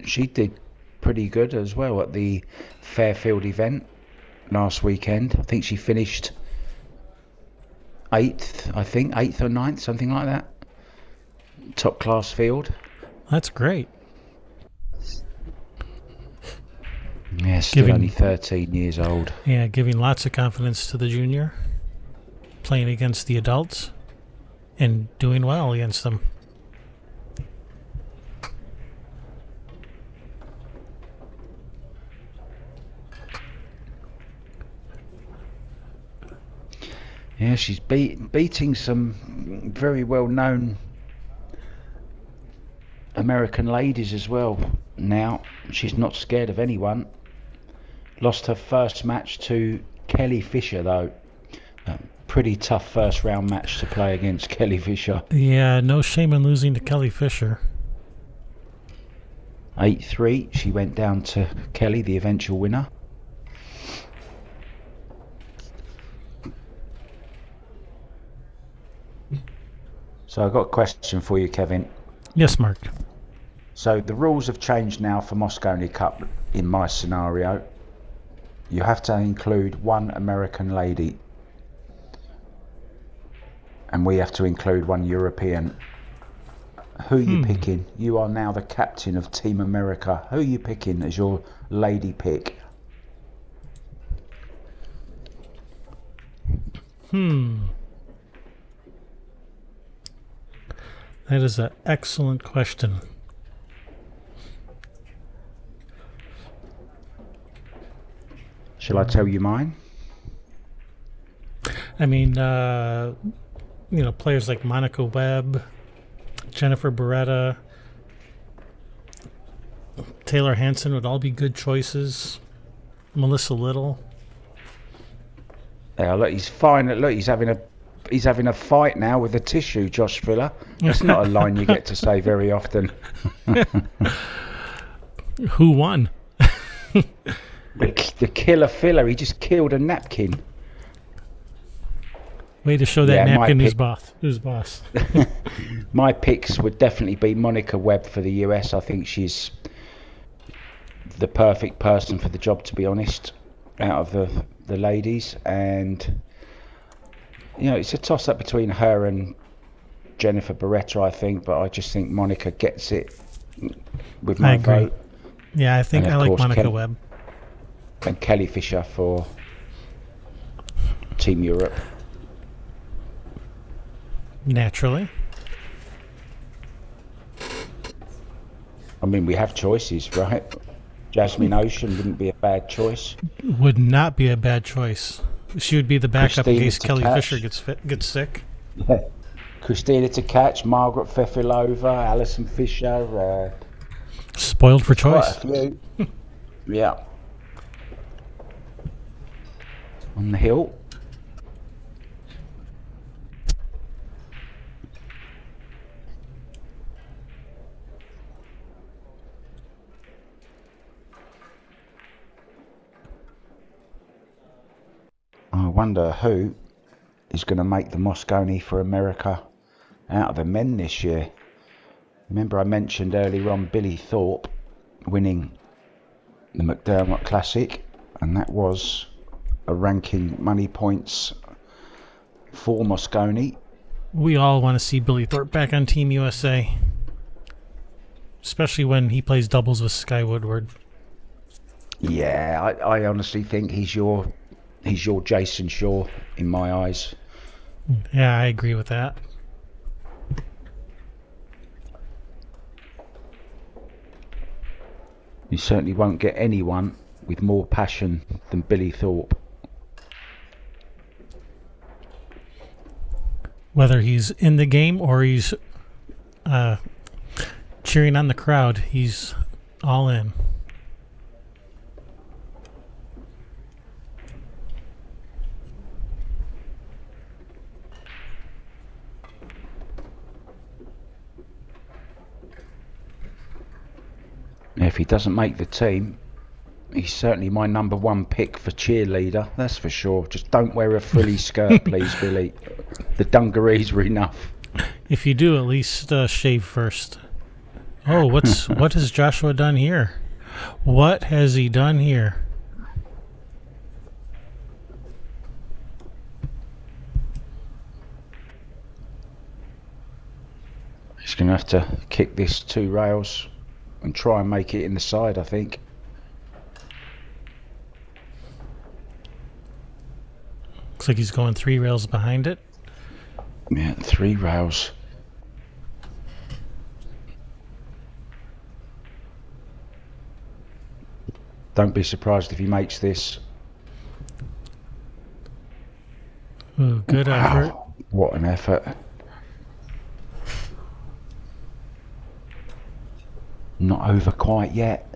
She did pretty good as well at the Fairfield event last weekend. I think she finished eighth or ninth, something like that. Top class field. That's great. Yeah, still only 13 years old. Yeah, giving lots of confidence to the junior, playing against the adults, and doing well against them. Yeah, she's beating some very well-known American ladies as well now. She's not scared of anyone. Lost her first match to Kelly Fisher, though. Pretty tough first round match to play against Kelly Fisher. Yeah, no shame in losing to Kelly Fisher. 8-3. She went down to Kelly, the eventual winner. So I've got a question for you, Kevin. Yes, Mark. So the rules have changed now for Moscone Cup in my scenario. You have to include one American lady. And we have to include one European. Who are you picking? You are now the captain of Team America. Who are you picking as your lady pick? That is an excellent question. Shall I tell you mine? I mean, players like Monica Webb, Jennifer Beretta, Taylor Hanson would all be good choices. Melissa Little. Yeah, look, he's fine. Look, he's having a fight now with a tissue, Josh Filler. That's not a line you get to say very often. Who won? The killer Filler, he just killed a napkin. Way to show that Yeah, napkin who's boss. My picks would definitely be Monica Webb for the US. I think she's the perfect person for the job, to be honest, out of the ladies. And it's a toss-up between her and Jennifer Beretta, I think, but I just think Monica gets it with my vote. Yeah, I think I like Monica Webb. And Kelly Fisher for Team Europe. Naturally. I mean, we have choices, right? Jasmine Ocean wouldn't be a bad choice. Would not be a bad choice. She would be the backup in case Kelly Fisher gets sick. Yeah. Christina to catch, Margaret Fefilova, Alison Fisher. Spoiled for choice. Quite a few. Yeah. On the hill. I wonder who is going to make the Moscone for America out of the men this year. Remember I mentioned earlier on Billy Thorpe winning the McDermott Classic, and that was a ranking money points for Moscone. We all want to see Billy Thorpe back on Team USA, especially when he plays doubles with Sky Woodward. Yeah, I honestly think he's your Jason Shaw in my eyes. Yeah, I agree with that. You certainly won't get anyone with more passion than Billy Thorpe. Whether he's in the game or he's cheering on the crowd, he's all in. If he doesn't make the team, He's certainly my number one pick for cheerleader, that's for sure. Just don't wear a frilly skirt, please, Billy. The dungarees were enough. If you do, at least shave first. Oh, what has Joshua done here? What has he done here? He's going to have to kick this 2 rails and try and make it in the side, I think. Looks like he's going 3 rails behind it. Yeah, 3 rails. Don't be surprised if he makes this. Ooh, good effort. What an effort. Not over quite yet.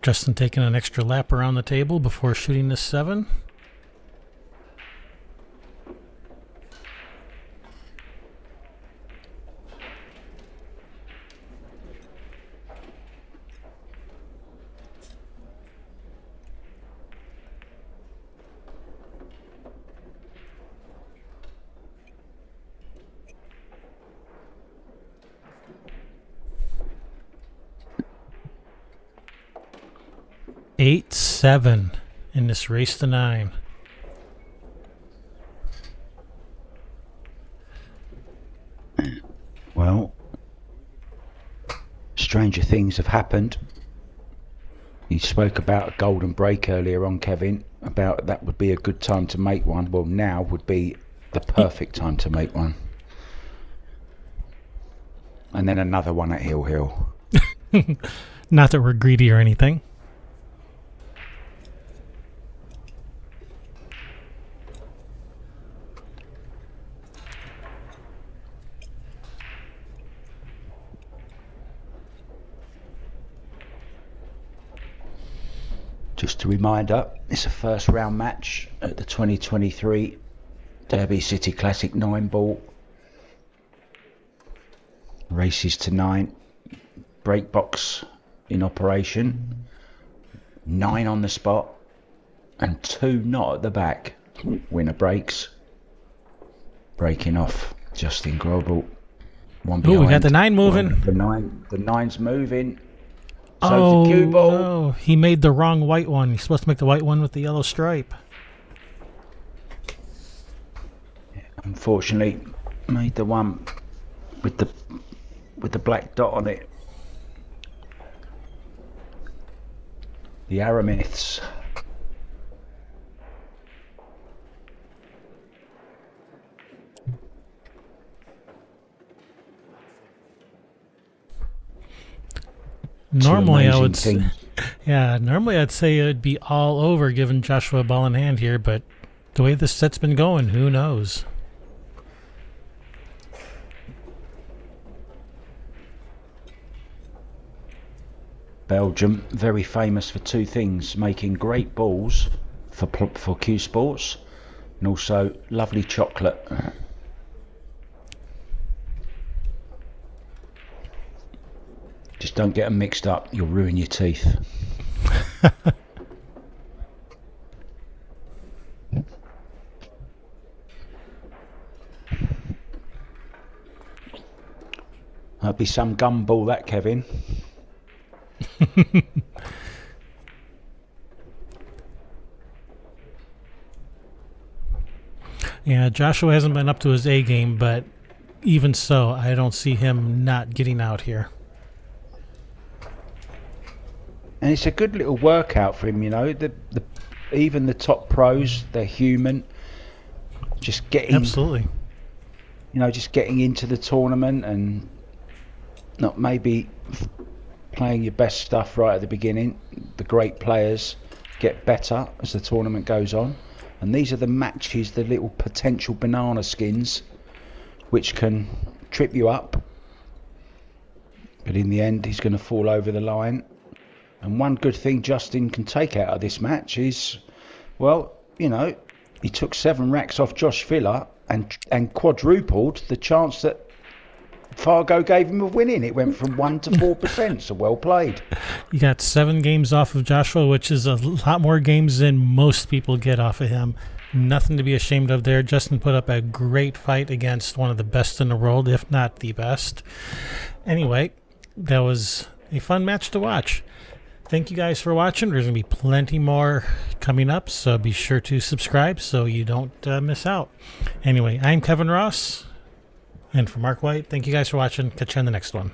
Juston taking an extra lap around the table before shooting this 7. Eight, 7 in this race to 9. Well, stranger things have happened. You spoke about a golden break earlier on, Kevin, about that would be a good time to make one. Well, now would be the perfect time to make one. And then another one at Hill Hill. Not that we're greedy or anything. Just a reminder, it's a first round match at the 2023 Derby City Classic 9 ball. Races to 9. Brake box in operation. 9 on the spot. And 2 not at the back. Winner breaks. Breaking off Juston Groeble. Oh, we got the 9 moving. The 9's moving. Oh, the cue ball. No, he made the wrong white one. He's supposed to make the white one with the yellow stripe. Unfortunately, made the one with the black dot on it. The Aramiths. Normally I would say, normally I'd say it would be all over giving Joshua a ball in hand here, but the way this set's been going, who knows? Belgium, very famous for 2 things: making great balls for Q Sports, and also lovely chocolate. Just don't get them mixed up, you'll ruin your teeth. That'd be some gumball, that, Kevin. Yeah, Joshua hasn't been up to his A game, but even so, I don't see him not getting out here. And it's a good little workout for him, you know. Even the top pros, they're human. Just getting, Absolutely. just getting into the tournament and not maybe playing your best stuff right at the beginning. The great players get better as the tournament goes on, and these are the matches, the little potential banana skins, which can trip you up. But in the end, he's going to fall over the line. And one good thing Justin can take out of this match is, well, he took 7 racks off Josh Filler and quadrupled the chance that Fargo gave him of winning. It went from 1 to 4%, so well played. You got 7 games off of Joshua, which is a lot more games than most people get off of him. Nothing to be ashamed of there. Justin put up a great fight against one of the best in the world, if not the best. Anyway, that was a fun match to watch. Thank you guys for watching. There's going to be plenty more coming up, so be sure to subscribe so you don't miss out. Anyway, I'm Kevin Ross. And for Mark White, thank you guys for watching. Catch you on the next one.